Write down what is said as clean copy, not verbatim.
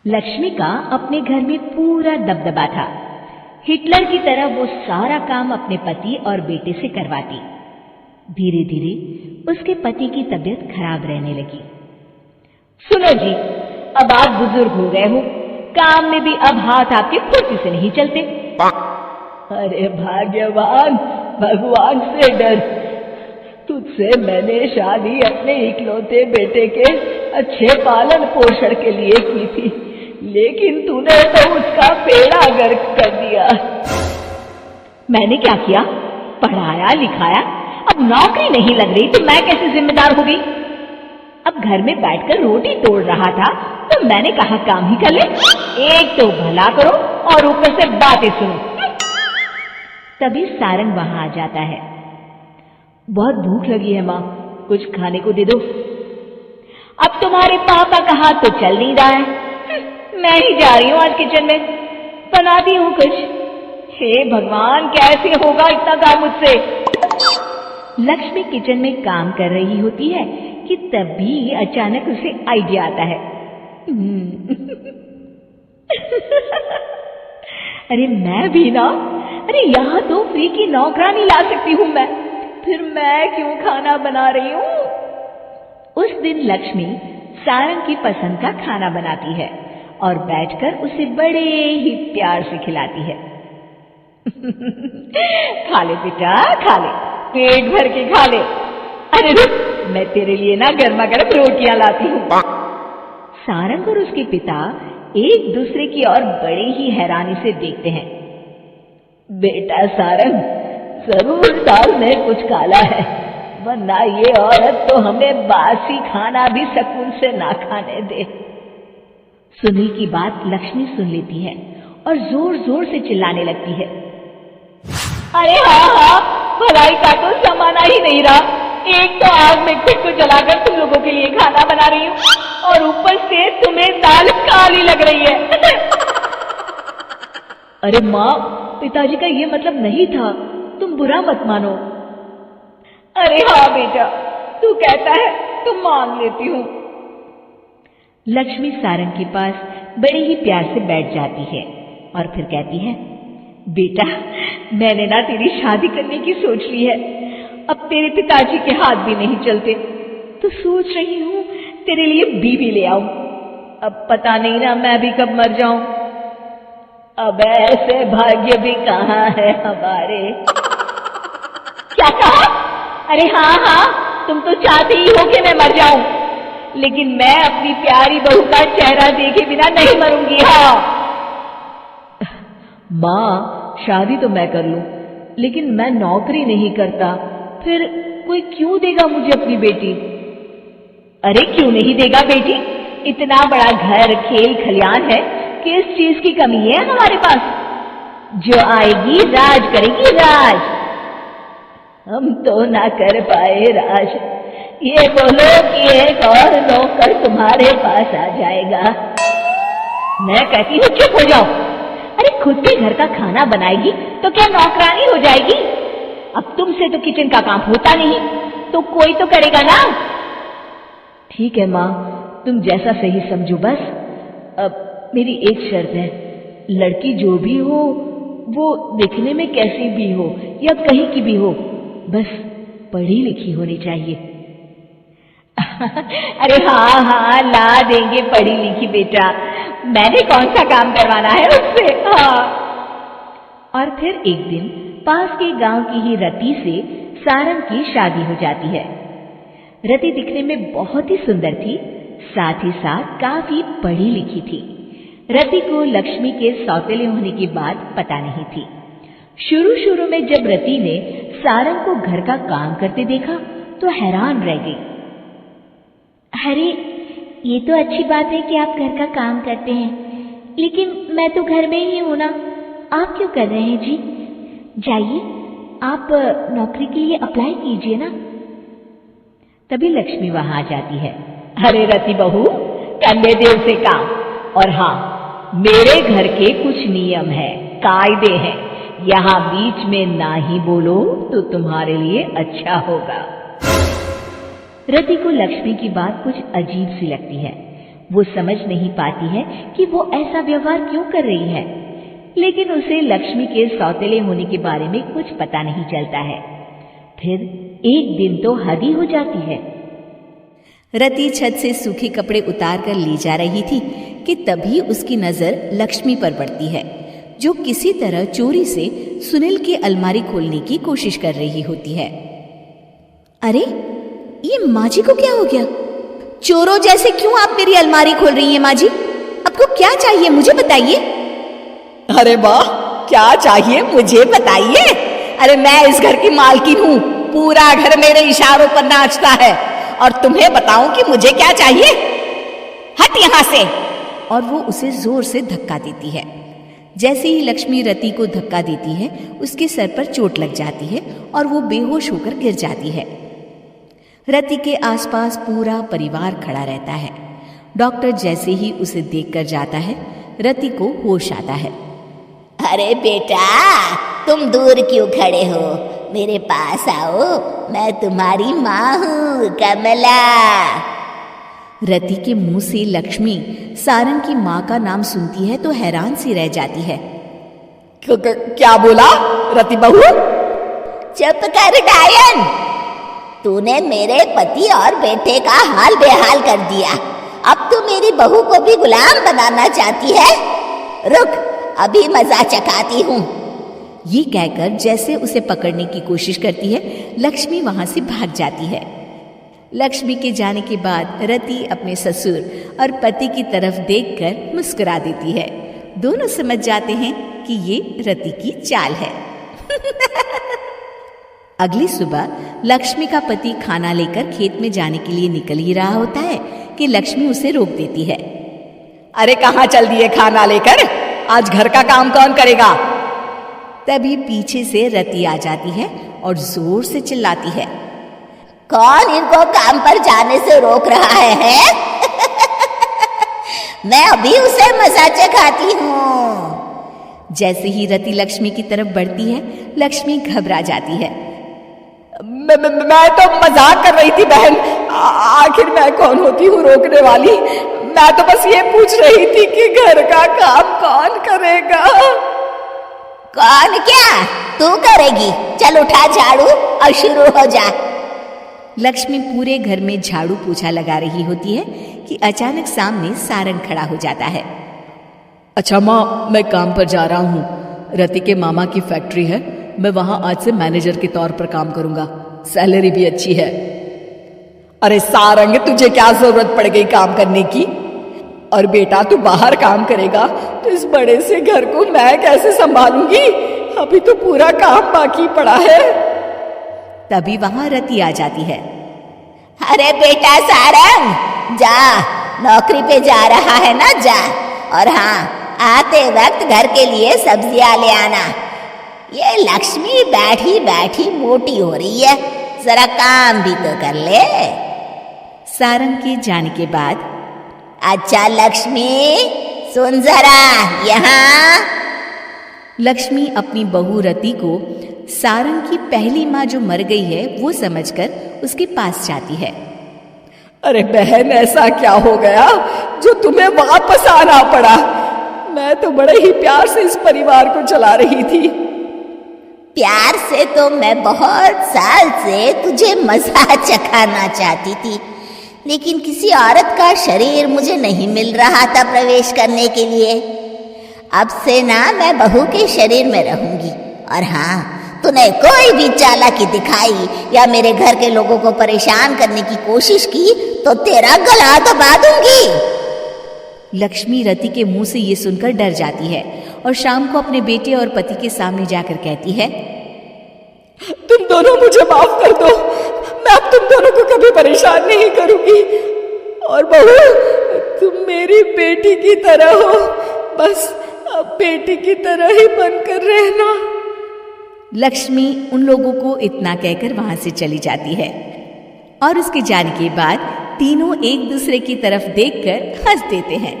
लक्ष्मी का अपने घर में पूरा दबदबा था। हिटलर की तरह वो सारा काम अपने पति और बेटे से करवाती। धीरे धीरे उसके पति की तबीयत खराब रहने लगी। सुनो जी, अब आप बुजुर्ग हो गए हो, काम में भी अब हाथ आपके फुर्ती से नहीं चलते। अरे भाग्यवान, भगवान से डर। तुझसे मैंने शादी अपने इकलौते बेटे के अच्छे पालन पोषण के लिए की थी, लेकिन तूने तो उसका बेड़ा गर्क कर दिया। मैंने क्या किया? पढ़ाया लिखाया, अब नौकरी नहीं लग रही तो मैं कैसे जिम्मेदार हो गई? अब घर में बैठकर रोटी तोड़ रहा था तो मैंने कहा काम ही कर ले। एक तो भला करो और ऊपर से बातें सुनो। तभी सारंग वहां आ जाता है। बहुत भूख लगी है माँ, कुछ खाने को दे दो। अब तुम्हारे पापा का हाथ तो चल नहीं रहा है, मैं ही जा रही हूँ आज किचन में, बनाती हूँ कुछ। हे भगवान, कैसे होगा इतना काम मुझसे? लक्ष्मी किचन में काम कर रही होती है कि तभी अचानक उसे आइडिया आता है। अरे मैं भी ना, अरे यहाँ तो फ्री की नौकरानी ला सकती हूँ मैं, फिर मैं क्यों खाना बना रही हूँ? उस दिन लक्ष्मी सारंग की पसंद का खाना बनाती है और बैठकर उसे बड़े ही प्यार से खिलाती है। खा ले बेटा, खा ले, पेट भर के खा ले। अरे रुक, मैं तेरे लिए ना गर्मा गर्म रोटियां लाती हूँ। सारंग और उसके पिता एक दूसरे की ओर बड़े ही हैरानी से देखते हैं। बेटा सारंग, जरूर दाल में कुछ काला है, वरना ये औरत तो हमें बासी खाना भी सुकून से ना खाने दे। सुनील की बात लक्ष्मी सुन लेती है और जोर जोर से चिल्लाने लगती है। अरे हाँ, भलाई का तो जमाना ही नहीं रहा। एक तो आग में खुद को जलाकर तुम लोगों के लिए खाना बना रही हूँ और ऊपर से तुम्हें दाल काली लग रही है। अरे माँ, पिताजी का ये मतलब नहीं था, तुम बुरा मत मानो। अरे हाँ बेटा, तू कहता है तो मान लेती हूँ। लक्ष्मी सारंग के पास बड़े ही प्यार से बैठ जाती है और फिर कहती है, बेटा मैंने ना तेरी शादी करने की सोच ली है। अब तेरे पिताजी के हाथ भी नहीं चलते तो सोच रही हूँ तेरे लिए बीवी ले आऊं। अब पता नहीं ना मैं भी कब मर जाऊं। अब ऐसे भाग्य भी कहाँ है हमारे। क्या कहा? अरे हाँ हाँ, तुम तो चाहते ही हो कि मैं मर जाऊं, लेकिन मैं अपनी प्यारी बहू का चेहरा देखे बिना नहीं मरूंगी। हाँ माँ, शादी तो मैं कर लूं, लेकिन मैं नौकरी नहीं करता, फिर कोई क्यों देगा मुझे अपनी बेटी? अरे क्यों नहीं देगा बेटी? इतना बड़ा घर, खेल खलियान है, किस चीज की कमी है हमारे पास? जो आएगी राज करेगी, राज। हम तो ना कर पाए राज। ये बोलो कि एक और नौकर तुम्हारे पास आ जाएगा। मैं कहती हूँ चुप हो जाओ। अरे खुद के घर का खाना बनाएगी तो क्या नौकरानी हो जाएगी? अब तुमसे तो किचन का काम होता नहीं, तो कोई तो करेगा ना। ठीक है माँ, तुम जैसा सही समझो बस। अब मेरी एक शर्त है, लड़की जो भी हो वो दिखने में कैसी भी हो या कहीं की भी हो, बस पढ़ी लिखी होनी चाहिए। अरे हाँ हाँ, ला देंगे पढ़ी लिखी बेटा, मैंने कौन सा काम करवाना है उससे। हाँ। और फिर एक दिन पास के गांव की ही रति से सारंग की शादी हो जाती है। रति दिखने में बहुत ही सुंदर थी, साथ ही साथ काफी पढ़ी लिखी थी। रति को लक्ष्मी के सौतेले होने की बात पता नहीं थी। शुरू में जब रति ने सारंग को घर का काम करते देखा तो हैरान रह गई। अरे ये तो अच्छी बात है कि आप घर का काम करते हैं, लेकिन मैं तो घर में ही हूं ना, आप क्यों कर रहे हैं जी? जाइए आप नौकरी के लिए अप्लाई कीजिए ना। तभी लक्ष्मी वहां आ जाती है। अरे रति बहू, करने दे उसे काम। और हाँ, मेरे घर के कुछ नियम है, कायदे हैं, यहाँ बीच में ना ही बोलो तो तुम्हारे लिए अच्छा होगा। रति को लक्ष्मी की बात कुछ अजीब सी लगती है। वो समझ नहीं पाती है कि वो ऐसा व्यवहार क्यों कर रही है, लेकिन उसे लक्ष्मी के सौतेले होने के बारे में कुछ पता नहीं चलता है। फिर एक दिन तो हद ही हो जाती है। रति छत से सूखे कपड़े उतार कर ली जा रही थी कि तभी उसकी नजर लक्ष्मी पर पड़ती है, जो किसी तरह चोरी से सुनील की अलमारी खोलने की कोशिश कर रही होती है। अरे, ये माँ जी को क्या हो गया? चोरों जैसे क्यों आप मेरी अलमारी खोल रही हैं माँ जी? आपको क्या चाहिए मुझे बताइए। अरे वाह, क्या चाहिए मुझे बताइए। अरे मैं इस घर की मालकिन हूँ, पूरा घर मेरे इशारों पर नाचता है, और तुम्हें बताऊं कि मुझे क्या चाहिए? हट यहाँ से। और वो उसे जोर से धक्का देती है। जैसे ही लक्ष्मी रति को धक्का देती है, उसके सर पर चोट लग जाती है और वो बेहोश होकर गिर जाती है। रति के आसपास पूरा परिवार खड़ा रहता है। डॉक्टर जैसे ही उसे देखकर जाता है, रति को होश आता है। अरे बेटा, तुम दूर क्यों खड़े हो? मेरे पास आओ, मैं तुम्हारी माँ हूँ, कमला। रति के मुंह से लक्ष्मी सारंग की माँ का नाम सुनती है तो हैरान सी रह जाती है। क्या बोला रति बहू? चुप कर डायन, तूने मेरे पति और बेटे का हाल बेहाल कर दिया। अब तू मेरी बहू को भी गुलाम बनाना चाहती है? रुक, अभी मजा चखाती हूँ। ये कहकर जैसे उसे पकड़ने की कोशिश करती है, लक्ष्मी वहां से भाग जाती है। लक्ष्मी के जाने के बाद रति अपने ससुर और पति की तरफ देखकर मुस्कुरा देती है। दोनों समझ जाते हैं कि ये रति की चाल है। अगली सुबह लक्ष्मी का पति खाना लेकर खेत में जाने के लिए निकल ही रहा होता है कि लक्ष्मी उसे रोक देती है। अरे कहाँ चल दिए खाना लेकर? आज घर का काम कौन करेगा? तभी पीछे से रति आ जाती है और जोर से चिल्लाती है। कौन इनको काम पर जाने से रोक रहा है? मैं अभी उसे मजा चखाती हूँ। जैसे ही रति लक्ष्मी की तरफ बढ़ती है, लक्ष्मी घबरा जाती है। मैं तो मजाक कर रही थी बहन। आखिर मैं कौन होती हूँ रोकने वाली? मैं तो बस ये पूछ रही थी कि घर का काम कौन करेगा। कौन क्या? तू करेगी? चल उठा झाड़ू और शुरू हो जा। लक्ष्मी पूरे घर में झाड़ू पोछा लगा रही होती है कि अचानक सामने सारंग खड़ा हो जाता है। अच्छा माँ, मैं काम पर जा रहा हूँ। रति के मामा की फैक्ट्री है, मैं वहां आज से मैनेजर के तौर पर काम करूंगा। सैलरी भी अच्छी है। अरे सारंग, तुझे क्या जरूरत पड़ गई काम करने की? और बेटा तू बाहर काम करेगा तो इस बड़े से घर को मैं कैसे संभालूंगी? अभी तो पूरा काम बाकी पड़ा है। तभी वहां रति आ जाती है। अरे बेटा सारंग, जा, नौकरी पे जा रहा है ना, जा। और हाँ, आते वक्त घर के लिए सब्जियां ले आना। ये लक्ष्मी बैठी बैठी मोटी हो रही है, जरा काम भी तो कर ले। सारंग के जाने के बाद, अच्छा लक्ष्मी, सुन जरा यहाँ। लक्ष्मी अपनी बहू रति को सारंग की पहली माँ जो मर गई है वो समझकर उसके पास जाती है। अरे बहन, ऐसा क्या हो गया जो तुम्हें वापस आना पड़ा? मैं तो बड़े ही प्यार से इस परिवार को चला रही थी। प्यार से तो मैं बहुत साल से तुझे मजा चखाना चाहती थी, लेकिन किसी औरत का शरीर मुझे नहीं मिल रहा था प्रवेश करने के लिए। अब से ना मैं बहू के शरीर में रहूंगी। और हाँ, तूने कोई भी चालाकी दिखाई या मेरे घर के लोगों को परेशान करने की कोशिश की तो तेरा गला दबा दूंगी। लक्ष्मी रति के मुंह से ये सुनकर डर जाती है और शाम को अपने बेटे और पति के सामने जाकर कहती है, तुम दोनों मुझे माफ कर दो। मैं अब तुम दोनों को कभी परेशान नहीं करूंगी। और बहू, तुम मेरी बेटी की तरह हो, बस अब बेटी की तरह ही बनकर रहना। लक्ष्मी उन लोगों को इतना कहकर वहां से चली जाती है और उसके जाने के बाद तीनों एक दूसरे की तरफ देखकर हंस देते हैं।